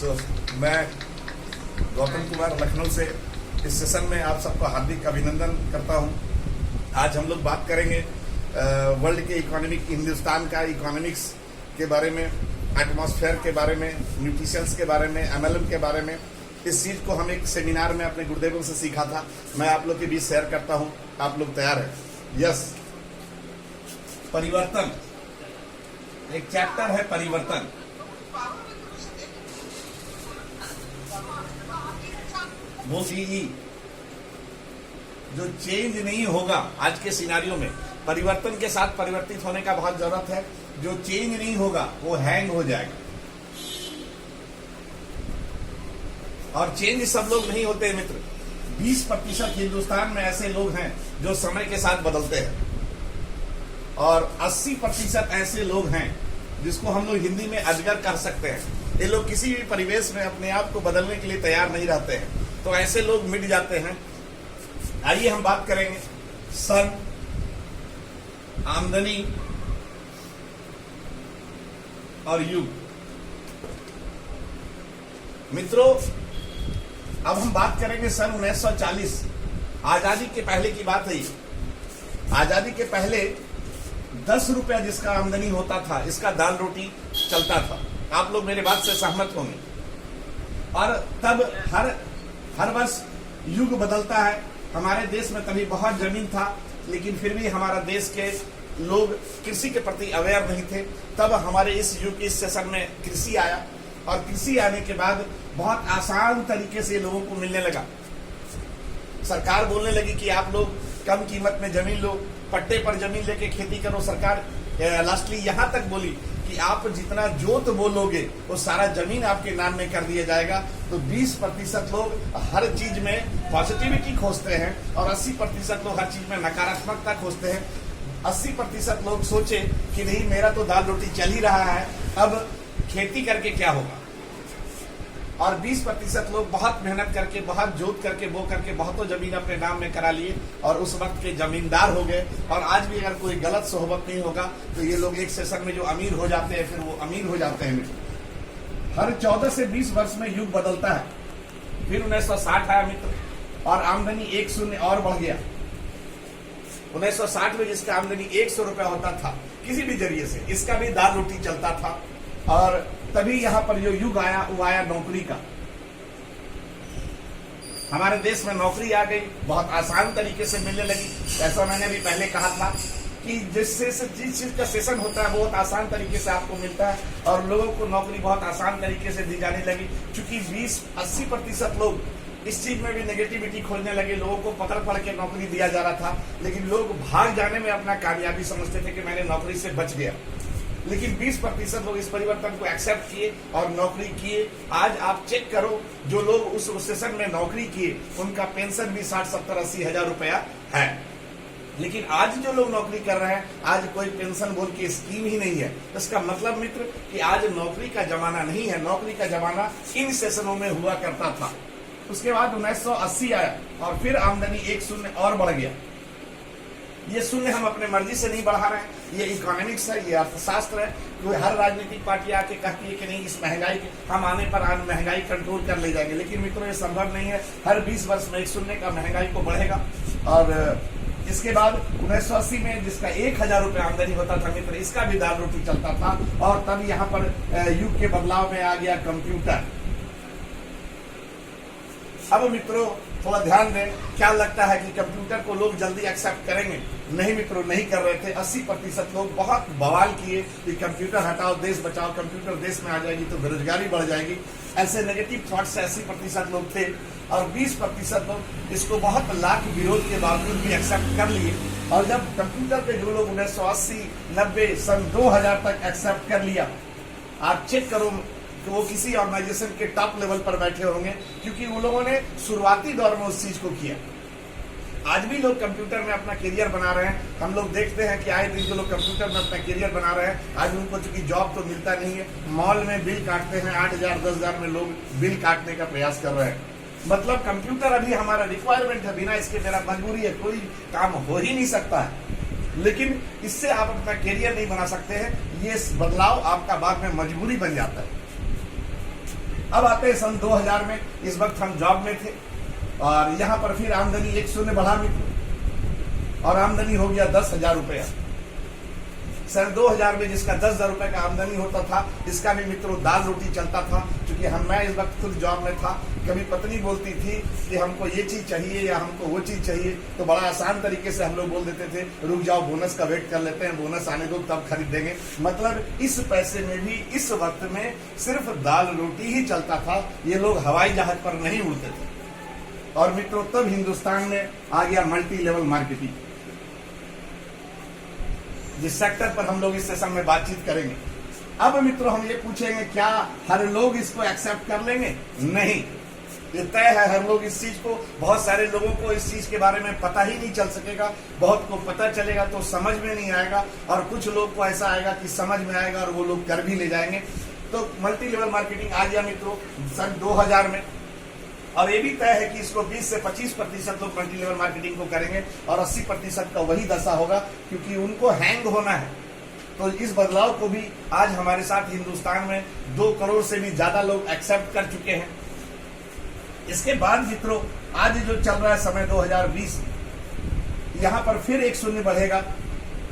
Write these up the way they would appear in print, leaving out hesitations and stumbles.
मैं गौतम कुमार लखनऊ से इस सेशन में आप सबका हार्दिक अभिनंदन करता हूं। आज हम लोग बात करेंगे वर्ल्ड के इकोनॉमिक, हिंदुस्तान का इकोनॉमिक्स के बारे में, एटमॉस्फेयर के बारे में, न्यूट्रिशंस के बारे में, MLM के बारे में। इस चीज को हम एक सेमिनार में अपने गुरुदेवों से सीखा था। मैं आप लोग के बीच शेयर करता हूं। आप लोग तैयार हैं? यस। परिवर्तन, एक चैप्टर है परिवर्तन। वो CE जो चेंज नहीं होगा आज के सिनारियों में, परिवर्तन के साथ परिवर्तित होने का बहुत जरूरत है। जो चेंज नहीं होगा वो हैंग हो जाएगा। और चेंज सब लोग नहीं होते मित्र। 20% हिंदुस्तान में ऐसे लोग हैं जो समय के साथ बदलते हैं, और 80% ऐसे लोग हैं जिसको हम लोग हिंदी में अजगर कह सकते हैं। ये लोग किसी भी परिवेश में अपने आप को बदलने के लिए तैयार नहीं रहते हैं, तो ऐसे लोग मिट जाते हैं। आइए हम बात करेंगे सन, आमदनी और युग। मित्रों, अब हम बात करेंगे सन 1940, आजादी के पहले की बात है। आजादी के पहले 10 रुपया जिसका आमदनी होता था, इसका दाल रोटी चलता था। आप लोग मेरे बात से सहमत होंगे। और तब हर वर्ष युग बदलता है। हमारे देश में तभी बहुत जमीन था, लेकिन फिर भी हमारा देश के लोग कृषि के प्रति अवेयर नहीं थे। तब हमारे इस युग, इस सेशन में कृषि आया, और कृषि आने के बाद बहुत आसान तरीके से लोगों को मिलने लगा। सरकार बोलने लगी कि आप लोग कम कीमत में जमीन लो, पट्टे पर जमीन लेके खेती करो। सरकार लास्टली यहाँ तक बोली कि आप जितना जोत बोलोगे वो सारा जमीन आपके नाम में कर दिया जाएगा। तो 20% लोग हर चीज में पॉजिटिविटी खोजते हैं, और 80% लोग हर चीज में नकारात्मकता खोजते हैं। 80% लोग सोचे कि नहीं, मेरा तो दाल रोटी चल ही रहा है, अब खेती करके क्या होगा। और 20% लोग बहुत मेहनत करके, बहुत जोत करके, बो करके बहुतों जमीन अपने नाम में करा लिए, और उस वक्त के जमींदार हो गए। और आज भी अगर कोई गलत सोहबत नहीं होगा तो ये लोग एक सेशन में जो अमीर हो जाते हैं, फिर वो अमीर हो जाते हैं। हर 14 से 20 वर्ष में युग बदलता है। फिर 1960 आया मित्र, और आमदनी 1 और बढ़ गया। 1960 में जिसका आमदनी 100 रुपया होता था किसी भी जरिए से, इसका भी दाल रोटी चलता था। और तभी यहाँ पर जो युग आया वो आया नौकरी का। हमारे देश में नौकरी आ गई, बहुत आसान तरीके से मिलने लगी। ऐसा मैंने भी पहले कहा था कि जिस चीज का सेशन होता है बहुत आसान तरीके से आपको मिलता है, और लोगों को नौकरी बहुत आसान तरीके से दी जाने लगी। क्योंकि 20-80% लोग इस चीज में भी नेगेटिविटी खोजने लगे। लोगों को पकड़ पड़ के नौकरी दिया जा रहा था, लेकिन लोग भाग जाने में अपना कामयाबी समझते थे कि मैंने नौकरी से बच गया। लेकिन 20% लोग इस परिवर्तन को एक्सेप्ट किए और नौकरी किए। आज आप चेक करो, जो लोग उस सेशन में नौकरी किए उनका पेंशन भी 60-70-80 हजार रुपया है। लेकिन आज जो लोग नौकरी कर रहे हैं, आज कोई पेंशन बोल के स्कीम ही नहीं है। इसका मतलब मित्र कि आज नौकरी का जमाना नहीं है, नौकरी का जमाना इन सेशनों में हुआ करता था। उसके बाद 1980 आया, और फिर आमदनी 1 और बढ़ गया। ये शून्य हम अपने मर्जी से नहीं बढ़ा रहे हैं, ये इकोनॉमिक्स है, ये अर्थशास्त्र है। कोई हर राजनीतिक पार्टी आके कहती है कि नहीं, इस महंगाई के हम आने पर महंगाई कंट्रोल कर ले जाएंगे, लेकिन मित्रों ये संभव नहीं है। हर 20 वर्ष में 1 का महंगाई को बढ़ेगा। और इसके बाद 1980 में जिसका 1000 रुपया आमदनी होता था मित्र, इसका भी दाल रोटी चलता था। और तब यहाँ पर युग के बदलाव में आ गया कंप्यूटर। अब मित्रों थोड़ा ध्यान दें, क्या लगता है कि कंप्यूटर को लोग जल्दी एक्सेप्ट करेंगे? नहीं मित्रों, नहीं कर रहे थे। 80% लोग बहुत बवाल किए कि कंप्यूटर हटाओ, देश बचाओ, कंप्यूटर देश में आ जाएगी तो बेरोजगारी बढ़ जाएगी। ऐसे नेगेटिव थॉट से 80% लोग थे, और 20% लोग इसको बहुत लाख विरोध के बावजूद भी एक्सेप्ट कर लिए। और जब कंप्यूटर पे जो लोग 1980, 90, सन 2000 तक एक्सेप्ट कर लिया, आप चेक करो तो वो किसी ऑर्गेनाइजेशन के टॉप लेवल पर बैठे होंगे, क्योंकि उन लोगों ने शुरुआती दौर में उस चीज को किया। आज भी लोग कंप्यूटर में अपना करियर बना रहे हैं। हम लोग देखते हैं कि आए दिन जो लोग कंप्यूटर में अपना करियर बना रहे हैं, आज उनको चूंकि जॉब तो मिलता नहीं है, मॉल में बिल काटते हैं। 8,000 10,000 में लोग बिल काटने का प्रयास कर रहे हैं। मतलब कंप्यूटर अभी हमारा रिक्वायरमेंट है, बिना इसके मेरा मजबूरी है, कोई काम हो ही नहीं सकता है। लेकिन इससे आप अपना करियर नहीं बना सकते हैं। ये बदलाव आपका बाद में मजबूरी बन जाता है। अब आते हैं सन 2000 में, इस वक्त हम जॉब में थे और यहाँ पर फिर आमदनी 1 शून्य बढ़ा मित्रों और आमदनी हो गया 10,000 रुपया। सन 2000 में जिसका 10,000 रुपए का आमदनी होता था, इसका भी मित्रों दाल रोटी चलता था। क्योंकि मैं इस वक्त खुद जॉब में था, कभी पत्नी बोलती थी कि हमको ये चीज चाहिए या हमको वो चीज चाहिए, तो बड़ा आसान तरीके से हम लोग बोल देते थे, रुक जाओ बोनस का वेट कर लेते हैं, बोनस आने दो तब खरीदेंगे। मतलब इस पैसे में भी इस वक्त में सिर्फ दाल रोटी ही चलता था, ये लोग हवाई जहाज पर नहीं उड़ते थे। और मित्रों तब हिंदुस्तान में आ गया मल्टी लेवल मार्केटिंग, जिस सेक्टर पर हम लोग इस सेशन में बातचीत करेंगे। अब मित्रों हम ये पूछेंगे, क्या हर लोग इसको एक्सेप्ट कर लेंगे? नहीं, ये तय है हर लोग इस चीज को, बहुत सारे लोगों को इस चीज के बारे में पता ही नहीं चल सकेगा, बहुत को पता चलेगा तो समझ में नहीं आएगा, और कुछ लोग को ऐसा आएगा कि समझ में आएगा और वो लोग कर भी ले जाएंगे। तो मल्टी लेवल मार्केटिंग आ गया मित्रों सन 2000 में, और ये भी तय है कि इसको 20 से 25% लोग मल्टी लेवल मार्केटिंग को करेंगे और 80% का वही दशा होगा, क्योंकि उनको हैंग होना है। तो इस बदलाव को भी आज हमारे साथ हिंदुस्तान में 2 करोड़ से भी ज्यादा लोग एक्सेप्ट कर चुके हैं। इसके बाद मित्रों आज जो चल रहा है समय 2020, यहाँ पर फिर 1 शून्य बढ़ेगा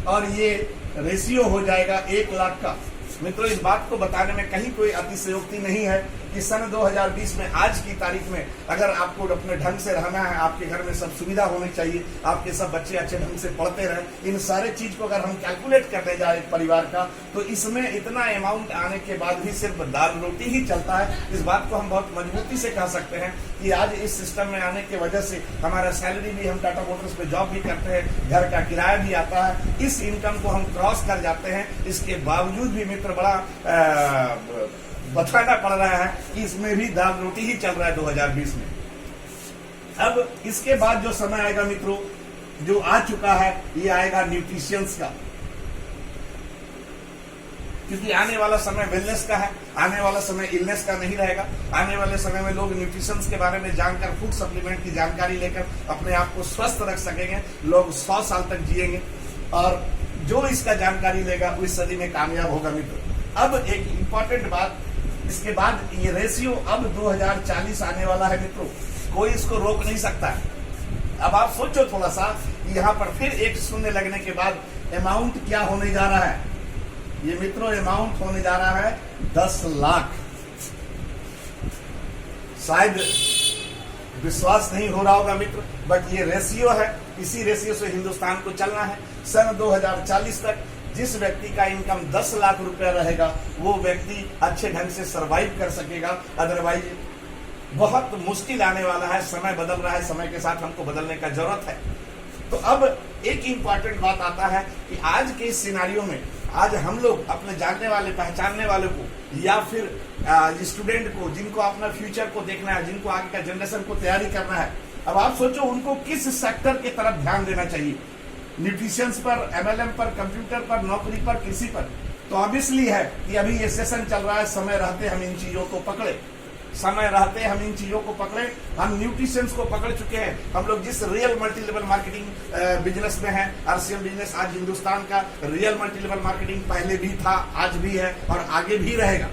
और ये रेशियो हो जाएगा 1 लाख का। मित्रों इस बात को बताने में कहीं कोई अतिशयोक्ति नहीं है कि सन 2020 में आज की तारीख में अगर आपको अपने ढंग से रहना है, आपके घर में सब सुविधा होनी चाहिए, आपके सब बच्चे अच्छे ढंग से पढ़ते रहे, इन सारे चीज को अगर हम कैलकुलेट करने जाए परिवार का, तो इसमें इतना अमाउंट आने के बाद भी सिर्फ दाल रोटी ही चलता है। इस बात को हम बहुत मजबूती से कह सकते हैं कि आज इस सिस्टम में आने की वजह से हमारा सैलरी भी, हम टाटा मोटर्स पे जॉब भी करते हैं, घर का किराया भी आता है, इस इनकम को हम क्रॉस कर जाते हैं। इसके बावजूद भी मित्र बड़ा बताना पड़ रहा है कि इसमें भी दाल रोटी ही चल रहा है 2020 में। अब इसके बाद जो समय आएगा मित्रों, जो आ चुका है, ये आएगा न्यूट्रिशियंस का, क्योंकि आने वाला समय वेलनेस का है, आने वाला समय इलनेस का नहीं रहेगा। आने वाले समय में लोग न्यूट्रिशंस के बारे में जानकर, फूड सप्लीमेंट की जानकारी लेकर अपने आप को स्वस्थ रख सकेंगे, लोग 100 साल तक जिएंगे, और जो इसका जानकारी लेगा वो इस सदी में कामयाब होगा मित्र। अब एक इंपॉर्टेंट बात, इसके बाद ये रेशियो अब 2040 आने वाला है मित्रों, कोई इसको रोक नहीं सकता है। अब आप सोचो थोड़ा सा, यहाँ पर फिर 1 शून्य लगने के बाद अमाउंट क्या होने जा रहा है? ये मित्रों अमाउंट होने जा रहा है 10 लाख। शायद विश्वास नहीं हो रहा होगा मित्र, बट ये रेशियो है, इसी रेशियो से हिंदुस्तान को चलना है। सन 2040 तक जिस व्यक्ति का इनकम 10 लाख रुपया रहेगा, वो व्यक्ति अच्छे ढंग से सरवाइव कर सकेगा, अदरवाइज बहुत मुश्किल आने वाला है। समय बदल रहा है, समय के साथ हमको बदलने का जरूरत है। तो अब एक इंपॉर्टेंट बात आता है कि आज के इस सिनारियो में आज हम लोग अपने जानने वाले, पहचानने वाले को, या फिर स्टूडेंट को, जिनको अपना फ्यूचर को देखना है, जिनको आगे का जनरेशन को तैयारी करना है, अब आप सोचो उनको किस सेक्टर की तरफ ध्यान देना चाहिए? न्यूट्रिशंस पर, MLM पर, कंप्यूटर पर, नौकरी पर, कृषि पर? तो ऑब्वियसली है कि अभी ये सेशन चल रहा है, समय रहते हम इन चीजों को पकड़े, समय रहते हम इन चीजों को पकड़े। हम न्यूट्रिशंस को पकड़ चुके हैं। हम लोग जिस real multi level marketing business में है, RCM बिजनेस आज हिंदुस्तान का रियल मल्टी लेवल मार्केटिंग पहले भी था, आज भी है और आगे भी रहेगा।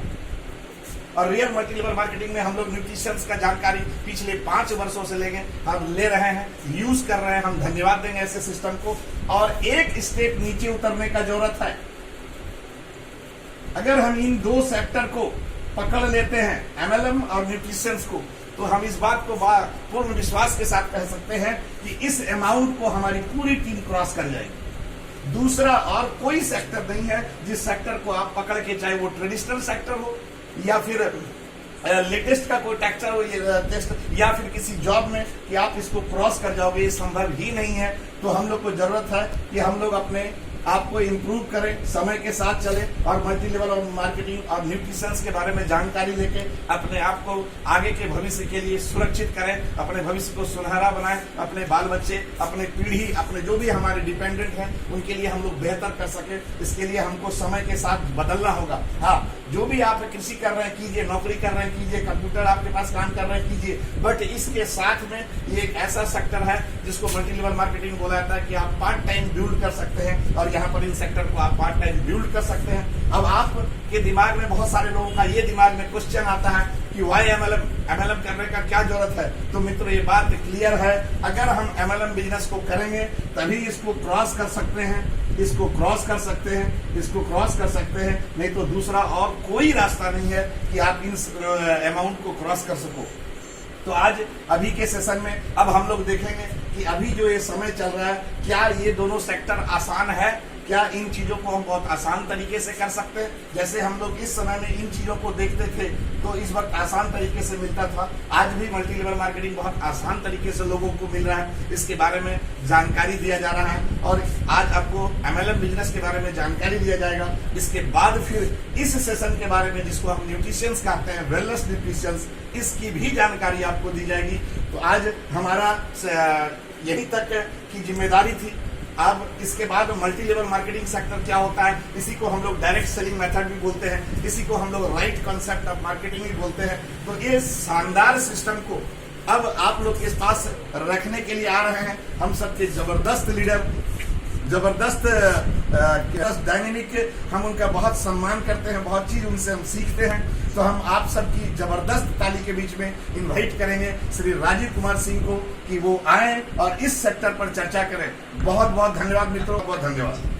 और रियल मल्टी लेवल मार्केटिंग में हम लोग न्यूट्रिशंस का जानकारी पिछले 5 वर्षों से लेंगे, हम ले रहे हैं, यूज कर रहे हैं। हम धन्यवाद देंगे ऐसे सिस्टम को, और एक स्टेप नीचे उतरने का जरूरत है। अगर हम इन 2 सेक्टर को पकड़ लेते हैं, MLM और न्यूट्रिशंस को, तो हम इस बात को पूर्ण विश्वास के साथ कह सकते हैं कि इस अमाउंट को हमारी पूरी टीम क्रॉस कर जाएगी। दूसरा और कोई सेक्टर नहीं है जिस सेक्टर को आप पकड़ के, चाहे वो ट्रेडिशनल सेक्टर हो या फिर लेटेस्ट का कोई टेक्टर हो, या फिर किसी जॉब में, कि आप इसको क्रॉस कर जाओगे, ये संभव ही नहीं है। तो हम लोग को जरूरत है कि हम लोग अपने आपको इम्प्रूव करें, समय के साथ चले, और मल्टी लेवल और मार्केटिंग और न्यूट्रिशंस के बारे में जानकारी लेके अपने आप को आगे के भविष्य के लिए सुरक्षित करें, अपने भविष्य को सुनहरा बनाएं, अपने बाल बच्चे, अपने पीढ़ी, अपने जो भी हमारे डिपेंडेंट हैं, उनके लिए हम लोग बेहतर कर सके। इसके लिए हमको समय के साथ बदलना होगा। हाँ, जो भी आप कृषि कर रहे हैं कीजिए, नौकरी कर रहे हैं कीजिए, कंप्यूटर आपके पास काम कर रहे हैं कीजिए, बट इसके साथ में ये एक ऐसा सेक्टर है जिसको मल्टी लेवल मार्केटिंग बोला जाता है कि आप पार्ट टाइम बिल्ड कर सकते हैं, और यहाँ पर इन सेक्टर को आप पार्ट टाइम बिल्ड कर सकते हैं। अब आपके दिमाग में, बहुत सारे लोगों का ये दिमाग में क्वेश्चन आता है कि कि वाई एमएलएम करने का क्या जरूरत है। तो मित्रों ये बात क्लियर है, अगर हम एमएलएम बिजनेस को करेंगे तभी इसको क्रॉस कर सकते हैं, इसको क्रॉस कर सकते हैं, इसको क्रॉस कर सकते हैं, नहीं तो दूसरा और कोई रास्ता नहीं है कि आप इन अमाउंट को क्रॉस कर सको। तो आज अभी के सेशन में अब हम लोग देखेंगे कि अभी जो ये समय चल रहा है, क्या ये दोनों सेक्टर आसान है, क्या इन चीजों को हम बहुत आसान तरीके से कर सकते हैं। जैसे हम लोग इस समय में इन चीजों को देखते थे तो इस वक्त आसान तरीके से मिलता था, आज भी मल्टी लेवल मार्केटिंग बहुत आसान तरीके से लोगों को मिल रहा है। इसके बारे में जानकारी दिया जा रहा है और आज आपको एमएलएम बिजनेस के बारे में जानकारी दिया जाएगा। इसके बाद फिर इस सेशन के बारे में, जिसको हम न्यूट्रिशियंस कहते हैं, वेलनेस न्यूट्रिशियंस, इसकी भी जानकारी आपको दी जाएगी। तो आज हमारा यही तक की जिम्मेदारी थी। अब इसके बाद मल्टी लेवल मार्केटिंग सेक्टर क्या होता है, इसी को हम लोग डायरेक्ट सेलिंग मेथड भी बोलते हैं, इसी को हम लोग राइट कॉन्सेप्ट ऑफ मार्केटिंग भी बोलते हैं। तो ये शानदार सिस्टम को अब आप लोग के पास रखने के लिए आ रहे हैं हम सबके जबरदस्त लीडर, जबरदस्त डायनेमिक, हम उनका बहुत सम्मान करते हैं, बहुत चीज उनसे हम सीखते हैं। तो हम आप सबकी जबरदस्त ताली के बीच में इनवाइट करेंगे श्री राजीव कुमार सिंह को कि वो आए और इस सेक्टर पर चर्चा करें। बहुत बहुत धन्यवाद मित्रों, बहुत धन्यवाद।